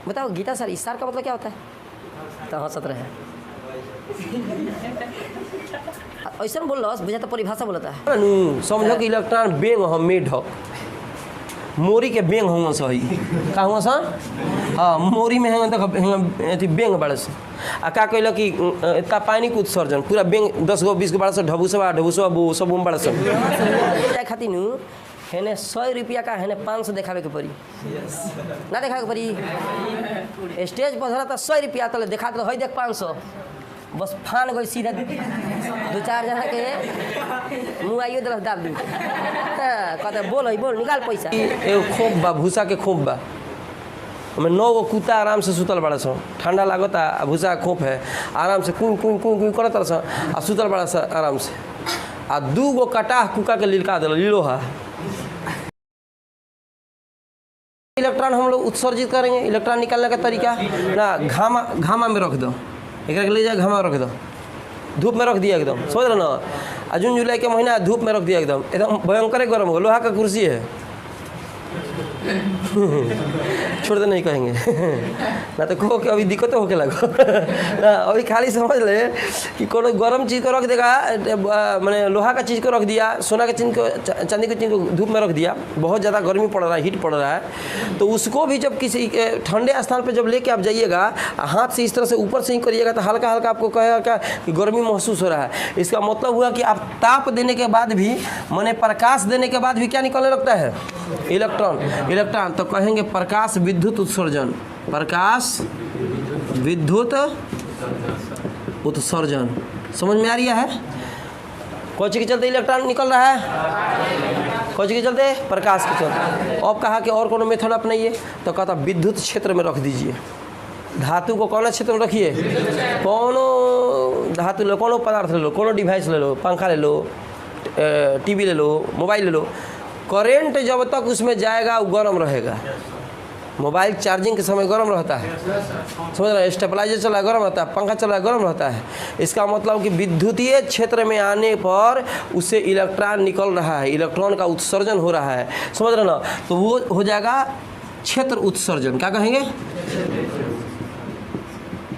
बताओ गीता सर, इशार का मतलब क्या होता है? तो हंसत रहे ऐसा बोल रहा बुझा तो परिभाषा बोलता है। समझो कि इलेक्ट्रॉन बेंग हम मेढ मोरी के बेंग हुआ सही का हुआ सा। हाँ मोरी में है अथी बेंग बड़े से आ का कहल कि इतना पानी के उत्सर्जन पूरा बेंग 10 गो 20 गो बड़ा से ढबूसवा वो सब बड़ा से खातिर हेने 100 रुपया का हेने 500 देखावे के पड़ी ना देखावे के पड़ी। स्टेज पर धरा तो 100 रुपया तो देखा तो है देख 500 बस फान गई सीधा 2-4 जना के मुँह आइयो दिल दाब दी कहते बोल निकाल पैसा। एगो खोप बा भूसा के खोप बा हमें 9 गो कुत्ता आराम से सुतल बड़ा सा ठंडा लागत आ भूसा खोप है आराम से कुन कुन कुन कुन करत सा आ सुतल बड़ा सा आराम से आ 2 गो कटाह कुका के लिलका दिल लिलोहा। इलेक्ट्रॉन हम लोग उत्सर्जित करेंगे। इलेक्ट्रॉन निकालने का तरीका ना घामा में रख दो एक ले जाए घामा रख दो धूप में रख दिया एकदम समझ रहे ना। जून जुलाई के महीना धूप में रख दिया एकदम भयंकर गर्म हो लोहा का कुर्सी है छोड़ दे नहीं कहेंगे ना तो कहो कि अभी दिक्कत होके लगो ना अभी खाली समझ ले कि कोनो गर्म चीज़ को रख देगा मैंने लोहा का चीज़ को रख दिया सोना के चीज़ को चांदी की चीज़ को धूप में रख दिया बहुत ज़्यादा गर्मी पड़ रहा है हीट पड़ रहा है तो उसको भी जब किसी ठंडे स्थान पर जब लेके आप जाइएगा हाथ से इस तरह से ऊपर से ही करिएगा तो हल्का हल्का आपको कहेगा क्या कि गर्मी महसूस हो रहा है। इसका मतलब हुआ कि आप ताप देने के बाद भी माने प्रकाश देने के बाद भी क्या निकलने लगता है इलेक्ट्रॉन तो कहेंगे प्रकाश विद्युत उत्सर्जन प्रकाश विद्युत उत्सर्जन समझ में आ रही है। कौन सी के चलते इलेक्ट्रॉन निकल रहा है कौन सी के चलते प्रकाश के चलते। अब कहा कि और कोनो मेथड अपनाइए तो कहता विद्युत क्षेत्र में रख दीजिए धातु को कौन क्षेत्र में रखिए कोनो धातु लो कोनो पदार्थ ले लो कोनो डिवाइस ले लो पंखा ले लो टीवी ले लो मोबाइल ले लो करेंट जब तक उसमें जाएगा वो गर्म रहेगा। मोबाइल चार्जिंग के समय गर्म रहता है समझ रहे स्टेबलाइजर चला गर्म रहता है पंखा चला गर्म रहता है। इसका मतलब कि विद्युतीय क्षेत्र में आने पर उससे इलेक्ट्रॉन निकल रहा है इलेक्ट्रॉन का उत्सर्जन हो रहा है समझ रहे ना। तो वो हो जाएगा क्षेत्र उत्सर्जन क्या कहेंगे।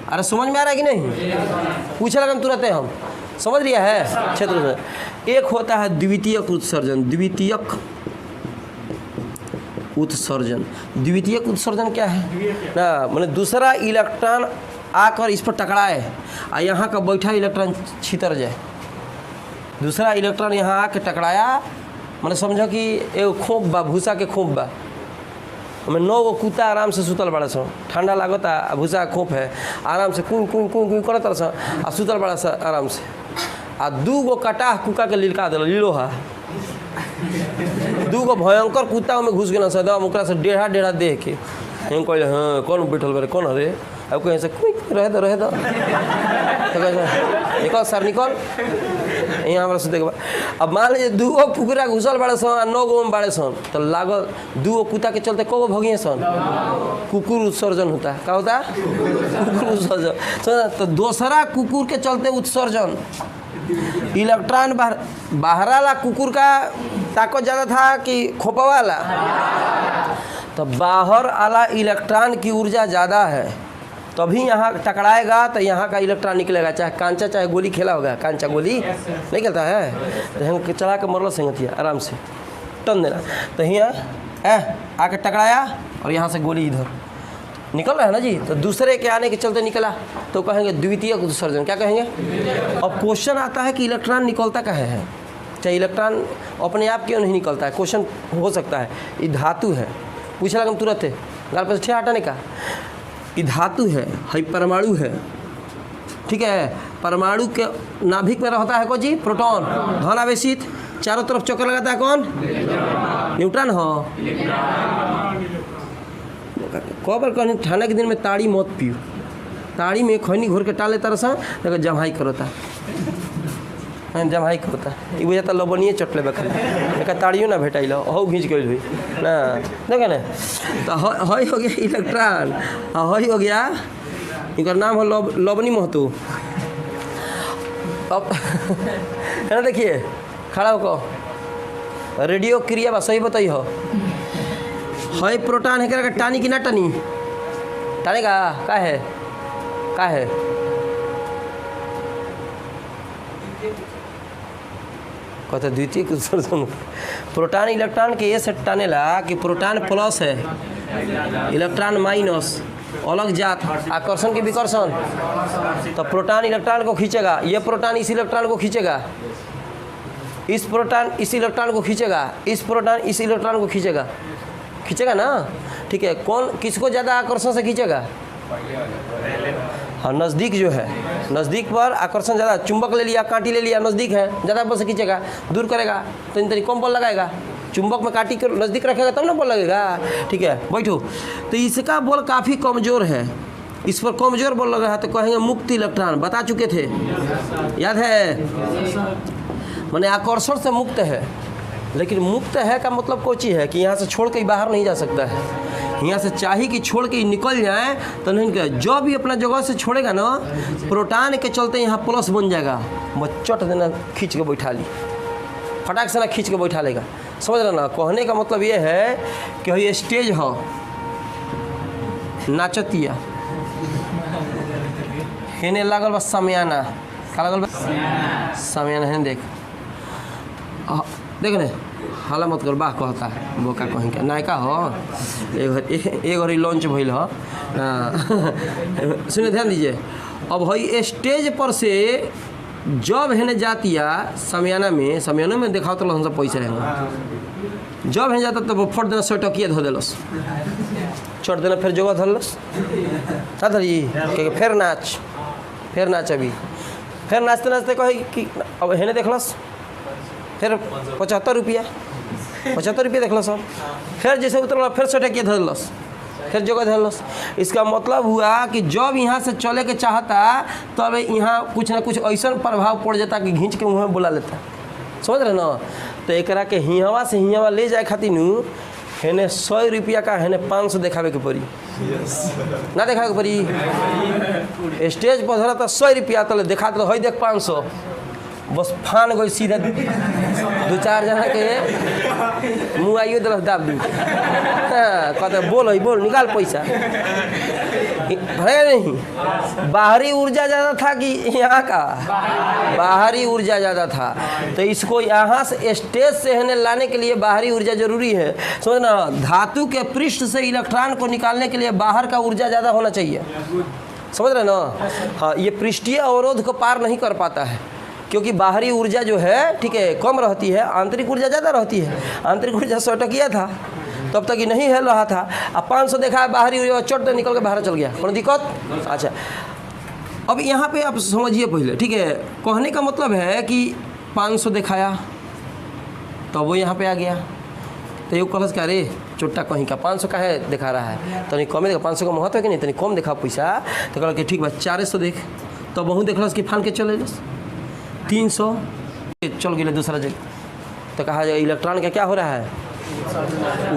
अरे समझ में आ रहा है कि नहीं पूछे लगा तुरंत हम समझ लिया है क्षेत्र। एक होता है द्वितीयक उत्सर्जन द्वितीयक उत्सर्जन क्या है ना मैंने दूसरा इलेक्ट्रॉन आकर इस पर टकराए और यहाँ का बैठा इलेक्ट्रॉन छितर जाए दूसरा इलेक्ट्रॉन यहाँ आकर टकराया मैंने समझो कि एक खोप बा भूसा के खोप बा हमें 9 गो कुत्ता आराम से सुतल बड़ा सा ठंडा लागत आ भूसा खोप है आराम से कुन कुन कुन कुन करत सा आ सुतल बड़ा सा आराम से आ 2 गो कटाह कुका के लिलका दिल लिलोहा 2 गो भयंकर कुत्ता में घुस गया सदम ओकरा से डेढ़ा देख के हम कहले हाँ कौन बैठल बड़े कौन अरे अब कहीं से रहे दो तो निकल सर निकल यहाँ हमारा सुते के बाद अब मान लीजिए 2 गो कुकरा घुसल बड़े सन 9 गो में बड़े सन तो लागल 2 गो कुत्ता के चलते को भगिए सन कुकुर उत्सर्जन होता है क्या होता है कुकुर उत्सर्जन। तो दूसरा कुकुर के चलते उत्सर्जन इलेक्ट्रॉन बाहर वाला कुकुर का ताकत ज़्यादा था कि खोपा वाला तो बाहर वाला इलेक्ट्रॉन की ऊर्जा ज़्यादा है तभी यहाँ टकराएगा तो यहाँ का इलेक्ट्रॉन निकलेगा चाहे कांचा चाहे गोली खेला होगा कांचा गोली नहीं खेलता है तो हम चला के मरल संगतिया आराम से टन देना तो यहाँ आके टकराया और यहाँ से गोली इधर निकल रहा है ना जी तो दूसरे के आने के चलते निकला तो कहेंगे द्वितीयक उत्सर्जन क्या कहेंगे। अब क्वेश्चन आता है कि इलेक्ट्रॉन निकलता कहाँ है चाहे इलेक्ट्रॉन अपने आप क्यों नहीं निकलता है क्वेश्चन हो सकता है। ये धातु है पूछा लगा तुरंत है गाल पर ठे हटाने का ये धातु है परमाणु है ठीक है। परमाणु के नाभिक में रहता है कौन जी प्रोटॉन धन आवेशित चारों तरफ चक्कर लगाता है कौन न्यूट्रॉन हो। कबर कहने ठंडा के दिन में ताड़ी मत पियो ताड़ी में खैनी घोर के टाले तरसा तो जमाई करता जमाई करता ये बुझाता लबनिए चटले बखल एक ताड़ियों ना भेटाइल हो घींच गई हुई ना देखे ना तो हई हो गया इलेक्ट्रॉन हई हो गया इनका नाम है लवनी महतो। अब है ना देखिए खड़ा होकर रेडियो क्रिया बा सही बताइए हो हई प्रोटॉन है टानी कि ना टानी टानेगा का है कहते द्वितीय उत्सर्जन प्रोटॉन इलेक्ट्रॉन के ये से टानेला कि प्रोटॉन प्लस है इलेक्ट्रॉन माइनस अलग जात आकर्षण के विकर्षण तो प्रोटॉन इलेक्ट्रॉन को खींचेगा, ये प्रोटॉन इस इलेक्ट्रॉन को खींचेगा, इस प्रोटॉन इस इलेक्ट्रॉन को खींचेगा, इस प्रोटॉन इस इलेक्ट्रॉन को खींचेगा ना। ठीक है, कौन किसको ज़्यादा आकर्षण से खींचेगा? हाँ, नज़दीक जो है, नज़दीक पर आकर्षण ज़्यादा, चुंबक ले लिया, कांटी ले लिया, नज़दीक है ज़्यादा बल से खींचेगा, दूर करेगा तो इन तरीके कम बल लगाएगा। चुंबक में कांटी को नज़दीक रखेगा तब ना बल लगेगा। ठीक है, बैठो। तो इसका बल काफ़ी कमज़ोर है, इस पर कमज़ोर बल लगा है तो कहेंगे मुक्त इलेक्ट्रॉन, बता चुके थे, याद है? माने आकर्षण से मुक्त है, लेकिन मुक्त है का मतलब कोई चीज़ है कि यहाँ से छोड़ के बाहर नहीं जा सकता है, यहाँ से चाहिए कि छोड़ के निकल जाए तो नहीं क्या, जो भी अपना जगह से छोड़ेगा ना प्रोटॉन के चलते यहाँ प्लस बन जाएगा, चट देना खींच के बैठा ली, फटाक से ना खींच के बैठा लेगा। समझ रहे ना? कहने का मतलब ये है कि ये स्टेज हो नाचतिया हेने लागल बस समियाना का लागल बस समियाना है, देख ने हाला मत कर, बाह कहता है बोका कहीं का नायका हो एक घड़ी लॉन्च भइल हो। सुनिए ध्यान दीजिए, अब भाई स्टेज पर से जब है जातिया समियाना में देखाओ तो हमसे पैसे रहेंगे, जब है जाता तो फट देना 100 टकिया धो दिलस, छोड़ देना फिर जगह धरलस धरी फिर नाच अभी फिर नाचते नाचते कहे कि अब है देखलस फिर 75 रुपया देखल सब, फिर जैसे उतरल फिर 100 टकिया धरलस, फिर जगह धरलस। इसका मतलब हुआ कि जब यहाँ से चले के चाहता तब यहाँ कुछ ना कुछ ऐसा प्रभाव पड़ जाता कि घींच के मुँह में बुला लेता। समझ रहे ना? तो एकरा के हियावा से हियावा ले जाए खातिर हेने 100 रुपया का हेने 500 देखावे के पड़ी, ना देखावे के पड़ी। स्टेज पर धरा तो 100 रुपया तले देखा तो है देख 500, बस फान गई सीधा 2-4 जना के मुँह आइयो दिलस दाब दी। कहते बोल निकाल पैसा, है नहीं? बाहरी ऊर्जा ज़्यादा था कि यहाँ का? बाहरी ऊर्जा ज़्यादा था, तो इसको यहाँ से स्टेज से है लाने के लिए बाहरी ऊर्जा जरूरी है। समझ ना? धातु के पृष्ठ से इलेक्ट्रॉन को निकालने के लिए बाहर का ऊर्जा ज़्यादा होना चाहिए। समझ रहे ना? हाँ, ये पृष्ठीय अवरोध को पार नहीं कर पाता है क्योंकि बाहरी ऊर्जा जो है, ठीक है, कम रहती है, आंतरिक ऊर्जा ज़्यादा रहती है। आंतरिक ऊर्जा 100 टकिया था तब तक ही नहीं हिल रहा था, अब 500 देखा है बाहरी ऊर्जा चट निकल के बाहर चल गया, कोई दिक्कत? अच्छा, अब यहाँ पे आप समझिए पहले, ठीक है, कहने का मतलब है कि 500 दिखाया तो वो यहाँ पे आ गया, तो ये कहलस क्या रे चोट्टा कहीं का 500 का है दिखा रहा है, तो नहीं कम देखा, 500 का महत्व है कि नहीं, तो नहीं कम देखा पैसा, तो कहल कि ठीक बा 400 देख, तो बहुत देखलस कि फान के चले 300 चल गए दूसरा जगह, तो कहा जाए इलेक्ट्रॉन का क्या हो रहा है?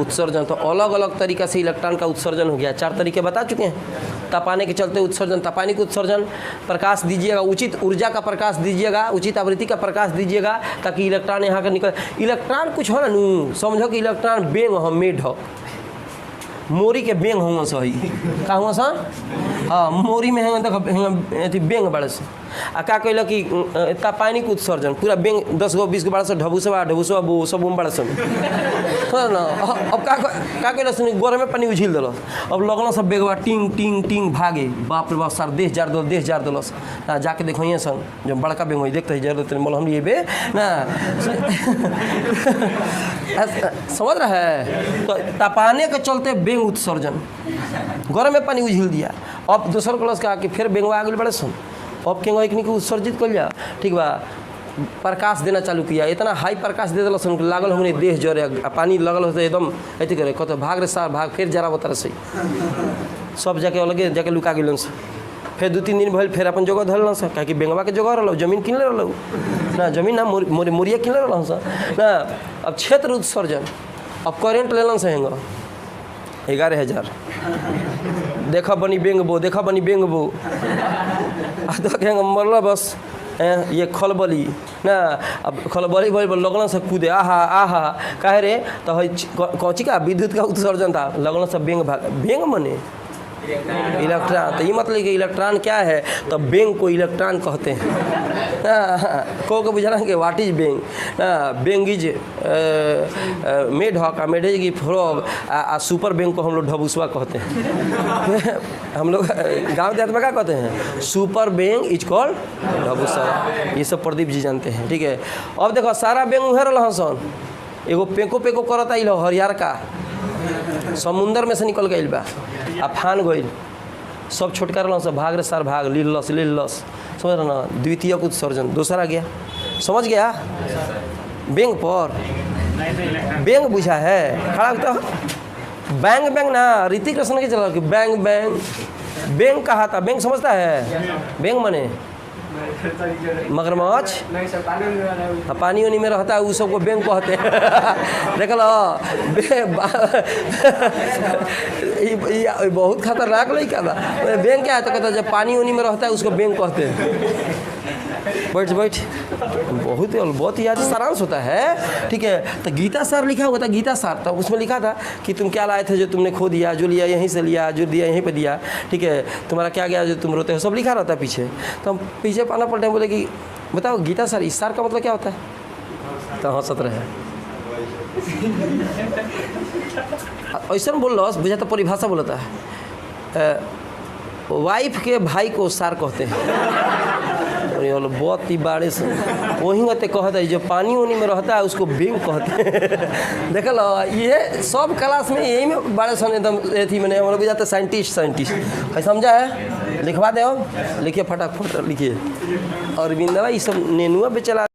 उत्सर्जन। तो अलग अलग तरीक़ा से इलेक्ट्रॉन का उत्सर्जन हो गया, 4 तरीके बता चुके हैं। तपाने के चलते उत्सर्जन, तपानिक उत्सर्जन, प्रकाश दीजिएगा, उचित ऊर्जा का प्रकाश दीजिएगा, उचित आवृत्ति का प्रकाश दीजिएगा ताकि इलेक्ट्रॉन यहाँ का निकल। इलेक्ट्रॉन कुछ हो ना नू, समझो कि इलेक्ट्रॉन बेंग हो, मेड हो, मोरी के बेंग होंगे सही का हुआ सा, हाँ मोरी में है देख बेंग बड़े से आ का कहल कि तपानिक उत्सर्जन पूरा बेंग 10 गो 20 गो बड़ा से ढबूसवा वो सब बड़ा सब ना। अब का कहल सुनी गोर में पानी उझिल दिल, अब लगल सब बेगवा टिंग टिंग टिंग भागे, बाप रे बाप सार देश जार दिलस, जाके देखो ये संग जो बड़का बेंग हो देखते जर देते बोल हम ये बे ना समझ रहा है। तो तपाने के चलते बेंग उत्सर्जन, गोर में पानी उझिल दिया, अब दूसर क्लास का कि फिर बेंगवा आगे बड़े सुन, अब केंगवा एक उत्सर्जित कर लिया, ठीक बा, प्रकाश देना चालू किया, इतना हाई प्रकाश दे दिल सुन लागल हमने देह जरे, पानी लगल होते एकदम ऐसे करे, कहते भाग रे सार भाग, फिर जरा बता रहे सब जाके अलगे जाके लुका गए, फिर 2-3 दिन भल फिर अपन जगह धरल सा, कहे बेंगवा के जगह रहा जमीन किन रहा ना, जमीन ना मोरिया किन रहा ना। अब क्षेत्र उत्सर्जन, अब करेंट लेलन से हेंगा 11,000 देखा बनी बेंगबो तो कहेंगे मरल बस ये खलबली ना, अब खलबली लगल से कूदे आहा कहे रे, तो कौची का विद्युत का उत्सर्जन था, लगल से बेंग मने इलेक्ट्रॉन। तो ये मतलब कि इलेक्ट्रॉन क्या है, तो बैंक को इलेक्ट्रॉन कहते हैं। को बुझा कि what is bank, bank is made hawk, made is की फ्रॉग, सुपर बैंक को हम लोग ढबुसवा कहते हैं। हम लोग गाँव देहात में क्या कहते हैं, सुपर बैंक इज कॉल्ड ढबुसवा। ये सब प्रदीप जी जानते हैं, ठीक है। अब देखो सारा बैंक उहे रहा सन, एगो पेको पेको करता इल हरियर का समुंदर में से निकल गई बा, आ फान गई, सब छोटका रहा सब भाग रे सर भाग, लीलस लीलस, समझ रहा ना, द्वितीय उत्सर्जन दूसरा गया, समझ गया। बैंक पर बैंक बुझा है खड़ा होता, बैंक बैंक ना, ऋतिक रोशन के चला कि बैंक बैंक बैंक कहा था, बैंक समझता है, बैंक मने मगरमच्छ, पानी उनी में रहता है, उस सबको बैंक कहते हैं। देख लो बहुत खतरनाक लड़का था। बैंक क्या है, तो कहता है जब पानी उनी में रहता है उसको बैंक कहते हैं। बैठ बैठ, बहुत याद सारांश होता है, ठीक है। तो गीता सार लिखा हुआ था, गीता सार, तो उसमें लिखा था कि तुम क्या लाए थे जो तुमने खो दिया, जो लिया यहीं से लिया, जो दिया यहीं पे दिया, ठीक है। तुम्हारा क्या गया जो तुम रोते हो, सब लिखा रहता है पीछे। तो हम पीछे पाना पड़ते हैं, बोले कि बताओ गीता सार, इस सार का मतलब क्या होता है, तो हंसत रहे। ऐसा बोल लो बुझा, तो परिभाषा बोलता है, वाइफ के भाई को सार कहते हैं। बहुत ही बारिश वहीं होते कहते हैं, जो पानी उनी में रहता है उसको बैंक कहते हैं। देख लो ये सब क्लास में यही में बड़े सन एकदम थी, मैंने हम लोग जाते साइंटिस्ट है, समझा है। लिखवा दे, लिखिए फटाफट लिखिए। और बिंदवा ये सब नेनुआ पे चला